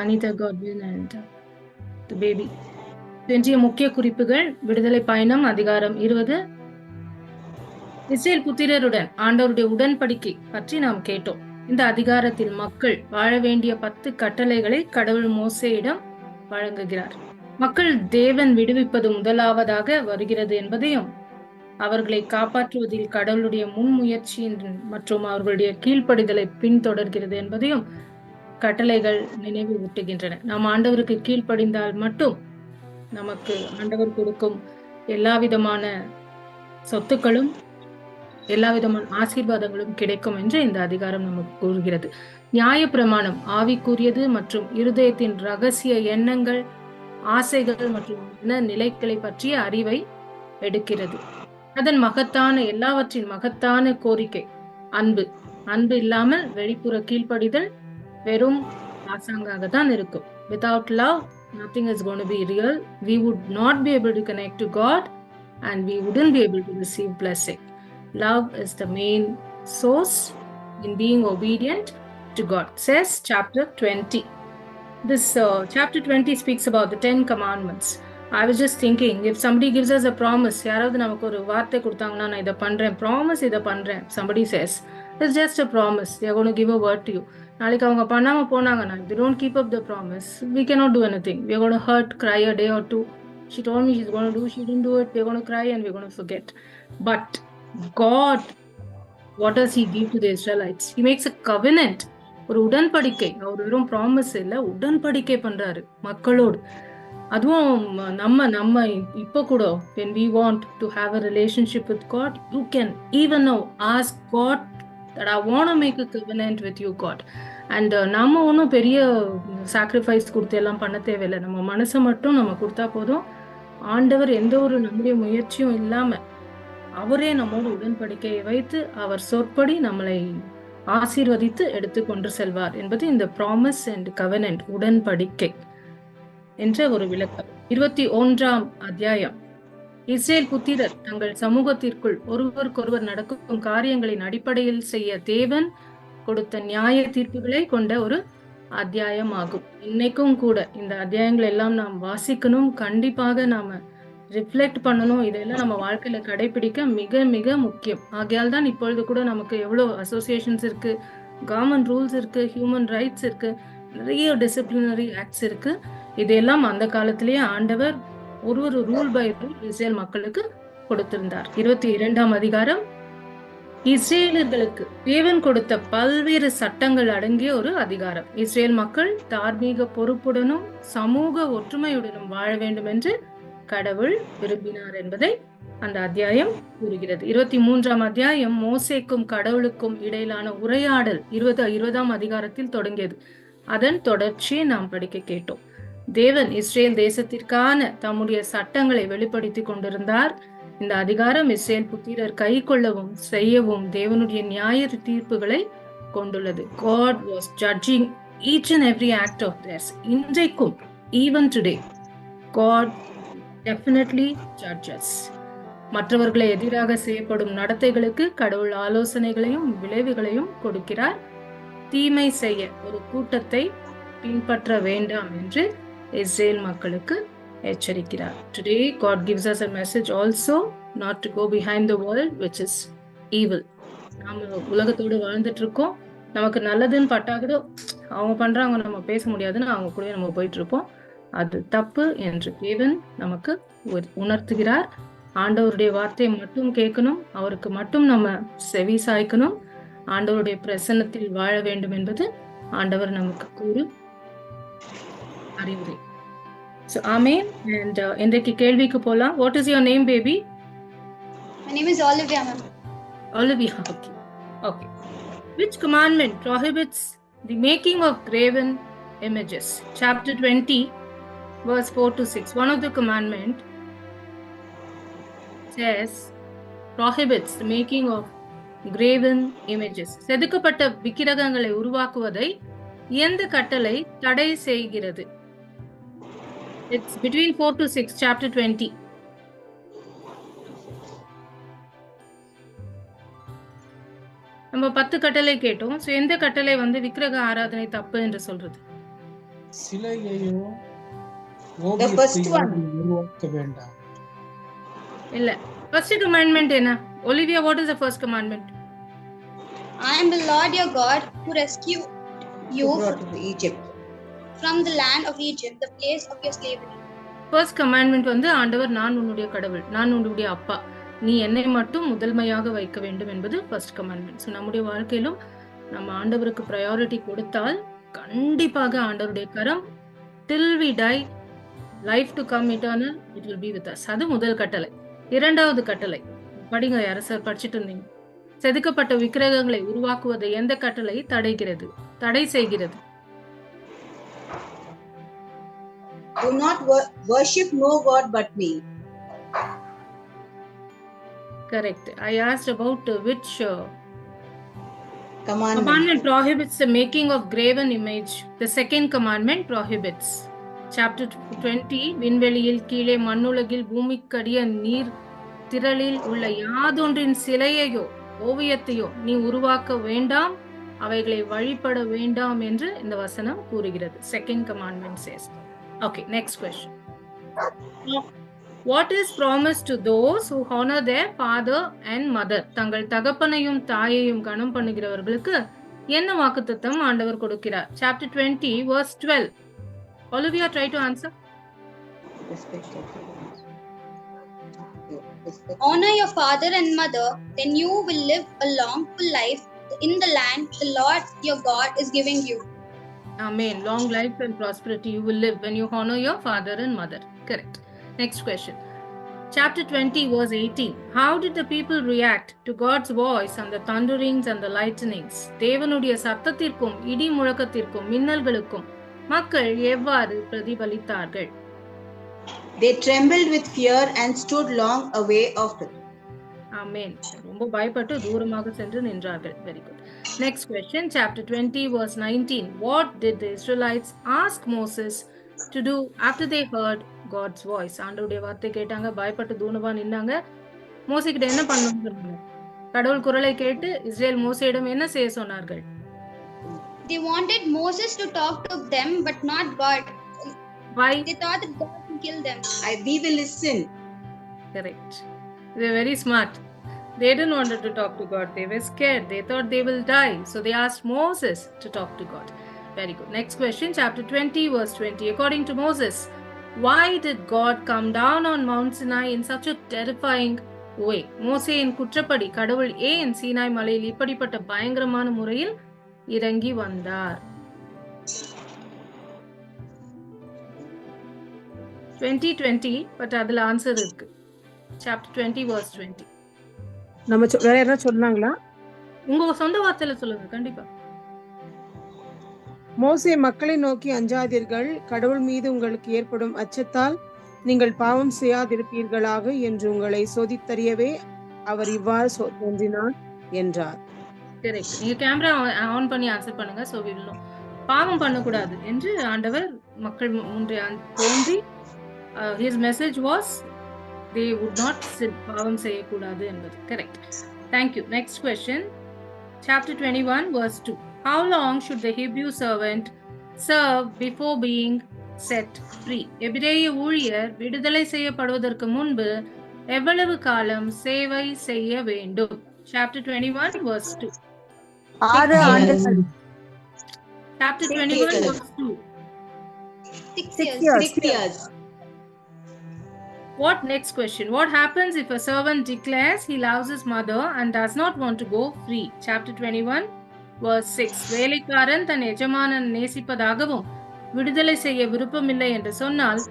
Anita Godwin and the baby. இன்றைய முக்கிய குறிப்புகள். விடுதலை பயணம் அதிகாரம் 20. இஸ்ரேல் புத்திரருடன் ஆண்டவருடைய உடன்படிக்கை பற்றி நாம் கேட்டோம். இந்த அதிகாரத்தில் மக்கள் வாழ வேண்டிய 10 கட்டளைகளை கடவுள் மோசேயிடம் வழங்குகிறார். மக்கள் தேவன் விடுவிப்பது முதலாவதாக வருகிறது என்பதையும், அவர்களை காப்பாற்றுவதில் கடவுளுடைய முன்முயற்சியின் மற்றும் அவர்களுடைய கீழ்ப்படிதலை பின்தொடர்கிறது என்பதையும் கட்டளைகள் நினைவு ஊட்டுகின்றன. நாம் ஆண்டவருக்கு கீழ்ப்படிந்தால் மட்டும் நமக்கு ஆண்டவர் கொடுக்கும் எல்லா விதமான சொத்துக்களும் எல்லா விதமான ஆசீர்வாதங்களும் கிடைக்கும் என்று இந்த அதிகாரம் நமக்கு கூறுகிறது. நியாயப்பிரமாணம் ஆவிக்குரியது மற்றும் இருதயத்தின் ரகசிய எண்ணங்கள், ஆசைகள் மற்றும் நிலைகளை பற்றிய அறிவை எடுக்கிறது. அதன் எல்லாவற்றின் மகத்தான கோரிக்கை அன்பு. அன்பு இல்லாமல் வெளிப்புற கீழ்ப்படிதல் வெறும் ஆசாங்காக தான் இருக்கும். Without love, nothing is going to be real. We would not be able to connect to God and we wouldn't be able to receive blessing. Love is the main source in being obedient to God, says chapter 20. This chapter 20 speaks about the 10 commandments. I was just thinking, if somebody gives us a promise, யாராவது நமக்கு ஒரு வார்த்தை கொடுத்தாங்கன்னா, நான் இதை பண்றேன், promise இதை பண்றேன், somebody says, it's just a promise, they are going to give a word to you. நாளைக்கு அவங்க பண்ணாம போனாங்கன்னா, they don't keep up the promise, we cannot do anything. We are going to hurt, cry a day or two. She told me she's going to do, she didn't do it, we're going to cry and we're going to forget. But God, what does he give to the Israelites? He makes a covenant. ஒரு உடன்படிக்கை. அவர் வெறும் promise இல்ல, உடன்படிக்கை பண்றாரு மக்களோடு. அதுவும் நம்ம இப்ப கூட when we want to have a relationship with God, you can even now ask God that I want to make a covenant with you, God. And நம்ம ஒன்றும் பெரிய சாக்ரிஃபைஸ் கொடுத்து எல்லாம் பண்ண தேவையில்லை. நம்ம மனசை மட்டும் நம்ம கொடுத்தா போதும். ஆண்டவர் எந்த ஒரு நம்முடைய முயற்சியும் இல்லாம அவரே நம்மோடு உடன்படிக்கையை வைத்து அவர் சொற்படி நம்மளை ஆசீர்வதித்து எடுத்து கொண்டு செல்வார் என்பது இந்த ப்ராமிஸ் அண்ட் கவெனன்ட், உடன்படிக்கை என்ற ஒரு விளக்கம். 21ஆம் அத்தியாயம். இஸ்ரேல் புத்திரர் தங்கள் சமூகத்திற்குள் ஒருவருக்கொருவர் நடக்கும் காரியங்களின் அடிப்படையில் செய்ய தேவன் கொடுத்த நியாய தீர்ப்புகளை கொண்ட ஒரு அத்தியாயம் ஆகும். இன்னைக்கும் கூட இந்த அத்தியாயங்கள் எல்லாம் நாம் வாசிக்கணும், கண்டிப்பாக நாம ரிஃப்ளெக்ட் பண்ணணும். இதெல்லாம் நம்ம வாழ்க்கையில கடைபிடிக்க மிக மிக முக்கியம். ஆகையால் தான் இப்பொழுது கூட நமக்கு எவ்வளவு அசோசியேஷன்ஸ் இருக்கு, கவர்மெண்ட் ரூல்ஸ் இருக்கு, ஹியூமன் ரைட்ஸ் இருக்கு, நிறைய டிசிப்ளினரி ஆக்ட்ஸ் இருக்கு. இதெல்லாம் அந்த காலத்திலேயே ஆண்டவர் ஒரு ரூல் பை ரூல் இஸ்ரேல் மக்களுக்கு கொடுத்திருந்தார். 22ஆம் அதிகாரம் இஸ்ரேலர்களுக்கு தேவன் கொடுத்த பல்வேறு சட்டங்கள் அடங்கிய ஒரு அதிகாரம். இஸ்ரேல் மக்கள் தார்மீக பொறுப்புடனும் சமூக ஒற்றுமையுடனும் வாழ வேண்டும் என்று கடவுள் விரும்பினார் என்பதை அந்த அத்தியாயம் கூறுகிறது. 23ஆம் அத்தியாயம் மோசேக்கும் கடவுளுக்கும் இடையிலான உரையாடல் 20ஆம் அதிகாரத்தில் தொடங்கியது. அதன் தொடர்ச்சியை நாம் படிக்க கேட்டோம். தேவன் இஸ்ரேல் தேசத்திற்கான தம்முடைய சட்டங்களை வெளிப்படுத்தி கொண்டிருந்தார். இந்த அதிகாரம் இஸ்ரேல் புத்திரர் கை கொள்ளவும் செய்யவும் தேவனுடைய நியாய தீர்ப்புகளை கொண்டுள்ளது. God was judging each and every act of theirs. இன்றைக்கும் even today God definitely judges. மற்றவர்களை எதிராக செய்யப்படும் நடத்தைகளுக்கு கடவுள் ஆலோசனைகளையும் விளைவுகளையும் கொடுக்கிறார். தீமை செய்ய ஒரு கூட்டத்தை பின்பற்ற வேண்டாம் என்று இஸ்ரேல் மக்களுக்கு எச்சரிக்கிறார். Today God gives us a message also not to go behind the world which is evil. நாம உலகத்தோடு வாழ்ந்துட்டு இருக்கோம். நமக்கு நல்லதுன்னு பட்டாகதோ அவங்க பண்றாங்க, நம்ம பேச முடியாதுன்னு அவங்க கூட நம்ம போயிட்டு இருப்போம். அது தப்பு என்று தேவன் நமக்கு உணர்த்துகிறார். ஆண்டவருடைய வார்த்தையை மட்டும் கேட்கணும், அவருக்கு மட்டும் நம்ம செவி சாய்க்கணும், ஆண்டவருடைய பிரசன்னத்தில் வாழ வேண்டும் என்பது ஆண்டவர் நமக்கு கூறு அறிவுரை. So amen. And இன்றைக்கு கேள்விக்கு போலாம். What is your name, baby? My name is Olivia, ma'am. Olivia, okay. Okay. Which commandment prohibits the making of graven images? Chapter 20 verse 4 to 6. One of the commandment says prohibits the making of graven images. செதுக்கப்பட்ட விக்கிரகங்களை உருவாக்குவதை எந்த கட்டளை தடை செய்கிறது? It's between 4 to 6, chapter 20. நம்ம 10 கட்டளை கேட்டோம். சோ எந்த கட்டளை விக்கிரக ஆராதனை தப்பு என்று சொல்றது? சிலையையோ The first ஓவியத்தையோ one. உருவாக்க வேண்டாம். இல்ல. ஃபர்ஸ்ட் கமாண்ட்மெண்ட் என்ன? Olivia, what is the first commandment? I am the Lord your God who rescued you Who brought you to Egypt. from the land of Egypt, the place of your slavery. First commandment வந்து ஆண்டவர் நான் உன்னுடைய கடவுள், நான் உன்னுடைய அப்பா, நீ என்னை மட்டும் முதன்மையாக வைக்க வேண்டும் என்பது ஃபர்ஸ்ட் கமாண்ட்மெண்ட். ஸோ நம்முடைய வாழ்க்கையிலும் நம்ம ஆண்டவருக்கு ப்ரையாரிட்டி கொடுத்தால் கண்டிப்பாக ஆண்டவருடைய கரம் till we die, life to come eternal, it will be with us. அது முதல் கட்டளை. இரண்டாவது கட்டளை படிங்க, அரசர் படிச்சுட்டு இருந்தீங்க. செதுக்கப்பட்ட விக்கிரகங்களை உருவாக்குவதை எந்த கட்டளை தடை செய்கிறது? Do not worship no God but me. Correct. I asked about which Commandment. commandment prohibits the making of graven image. The second commandment prohibits. Chapter 20, விண்வெளியில் கீழே மண்ணுலகில் பூமிக்கடிய நீர் திரளில் உள்ள யாதொன்றின் சிலையையோ ஓவியத்தையோ நீ உருவாக்க வேண்டாம், அவைகளை வழிபட வேண்டாம் என்று இந்த வசனம் கூறுகிறது. Second commandment says. Okay, next question. What is promised to those who honor their father and mother? தங்கள் தகப்பனையும் தாயையும் கனம் பண்ணுகிறவர்களுக்கு என்ன வாக்குத்தத்தம் ஆண்டவர் கொடுக்கிறார்? Chapter 20 verse 12. Olivia, try to answer. Honor your father and mother, then you will live a long, full life in the land the Lord your God is giving you. Amen. Long life and prosperity you will live when you honor your father and mother. Correct. Next question. Chapter 20 verse 18. How did the people react to God's voice and the thunderings and the lightnings? தேவனுடைய சத்தத்திற்கும் இடி முழக்கத்திற்கும் மின்னல்களுக்கும் மக்கள் எவ்வாறு பிரதிபலித்தார்கள்? They trembled with fear and stood long away after. Amen. ரொம்ப பயப்பட்டு தூரமாக சென்று நின்றார்கள். Very good. Next question. Chapter 20 verse 19. What did the Israelites ask Moses to do after they heard God's voice? ஆண்டவருடைய வார்த்தை கேட்டாங்க, பயப்பட்டு தூரமா நின்னாங்க. மோசே கிட்ட என்ன பண்ணணும்னு சொன்னாங்க? கடவுள் குரலை கேட்டு இஸ்ரேல் மோசேயிடம் என்ன செய்ய சொன்னார்கள்? They wanted Moses to talk to them, but not God. Why? They thought that God would kill them. We will listen. Correct. They're very smart. They didn't want to talk to God. They were scared. They thought they will die. So they asked Moses to talk to God. Very good. Next question, chapter 20, verse 20. According to Moses, why did God come down on Mount Sinai in such a terrifying way? மோசேயின் குற்றப்படி கடவுள் ஏன் சீனாய் மலையில் இப்படிப்பட்ட பயங்கரமான முறையில் இறங்கி வந்தார்? 2020, but அதுல ஆன்சர் இருக்கு. Chapter 20, verse 20. நம்ம வேற யாராவது சொன்னாங்களா? உங்க சொந்த வார்த்தையில சொல்லுங்க. கண்டிப்பா. மோசே மக்களை நோக்கி, அஞ்சாதீர்கள், கடவுள் மீது உங்களுக்கு ஏற்படும் அச்சத்தால் நீங்கள் பாவம் செய்யாதிருப்பீர்களாக என்று உங்களை சோதித்தறியவே அவர் இவ்வாறு தோன்றினார் என்றார். கரெக்ட். நீங்க கேமரா ஆன் பண்ணி ஆன்சர் பண்ணுங்க. So we will know. பாவம் பண்ணக்கூடாது என்று ஆண்டவர் மக்கள் முன்னே தோன்றி his message was they would not sin, பாவம் செய்யக்கூடாது என்பது. Correct. Thank you. Next question. Chapter 21 verse 2. How long should the Hebrew servant serve before being set free? எபிரேய ஊழியர் விடுதலை செய்யப்படுவதற்கு முன்பு எவ்வளவு காலம் சேவை செய்ய வேண்டும்? Chapter 21 verse 2. 6 ஆண்டுகள். Chapter 21 verse 2. 6 years. 6 years. What next question? What happens if a servant declares he loves his mother and does not want to go free? Chapter 21 verse 6. வேலைக்காரன் தன் எஜமானன் நேசிப்பதாகவும் விடுதலை செய்ய விருப்பமில்லை என்று சொன்னால்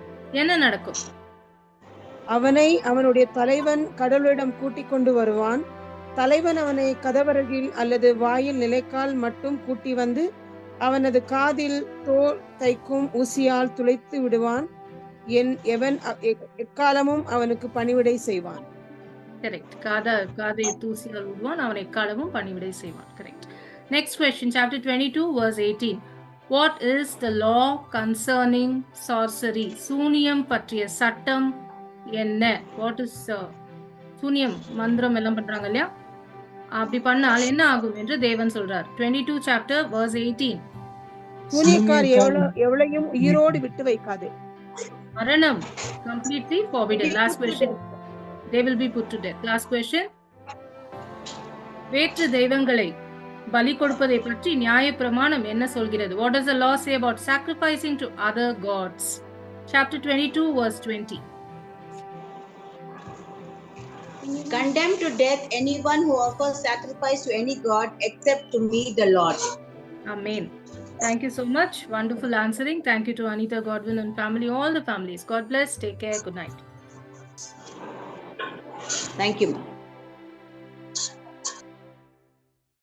என்ன நடக்கும்? அவனை அவனுடைய தலைவன் கடவுளிடம் கூட்டிக் கொண்டு வருவான். தலைவன் அவனை கதவருகில் அல்லது வாயில் நிலைக்கால் மட்டும் கூட்டி வந்து அவனது காதில் தோல் தைக்கும் ஊசியால் துளைத்து விடுவான். எவன் எக்காலமும் அவனுக்கு பணிவிடை செய்வான். கரெக்ட். காதை தூசியால் விடுவான், அவன் எக்காலமும் பணிவிடை செய்வான். Correct. Next question, chapter 22 verse 18. What is the law concerning sorcery? சூனியம் பற்றிய சட்டம் என்ன? What is சூனியம், மந்திரம் எல்லாம் பண்றாங்க இல்லையா, அப்படி பண்ணால் என்ன ஆகும் என்று தேவன் சொல்றார். 22 chapter verse 18. சூனியக்கார் எவளையும் உயிரோடு விட்டு வைக்காது. Maranam, completely forbidden. Last question. They will be put to death. Last question. வேற்று தெய்வங்களை பலி கொடுப்பதை பற்றி நியாய பிரமாணம் என்ன சொல்கிறது? What does the law say about sacrificing to other gods? Chapter 22 verse 20. Condemn to death anyone who offers sacrifice to any god except to me, the Lord. Amen. Thank you so much. Wonderful answering. Thank you to Anita Godwin and family, all the families. God bless. Take care. Good night. Thank you, ma'am.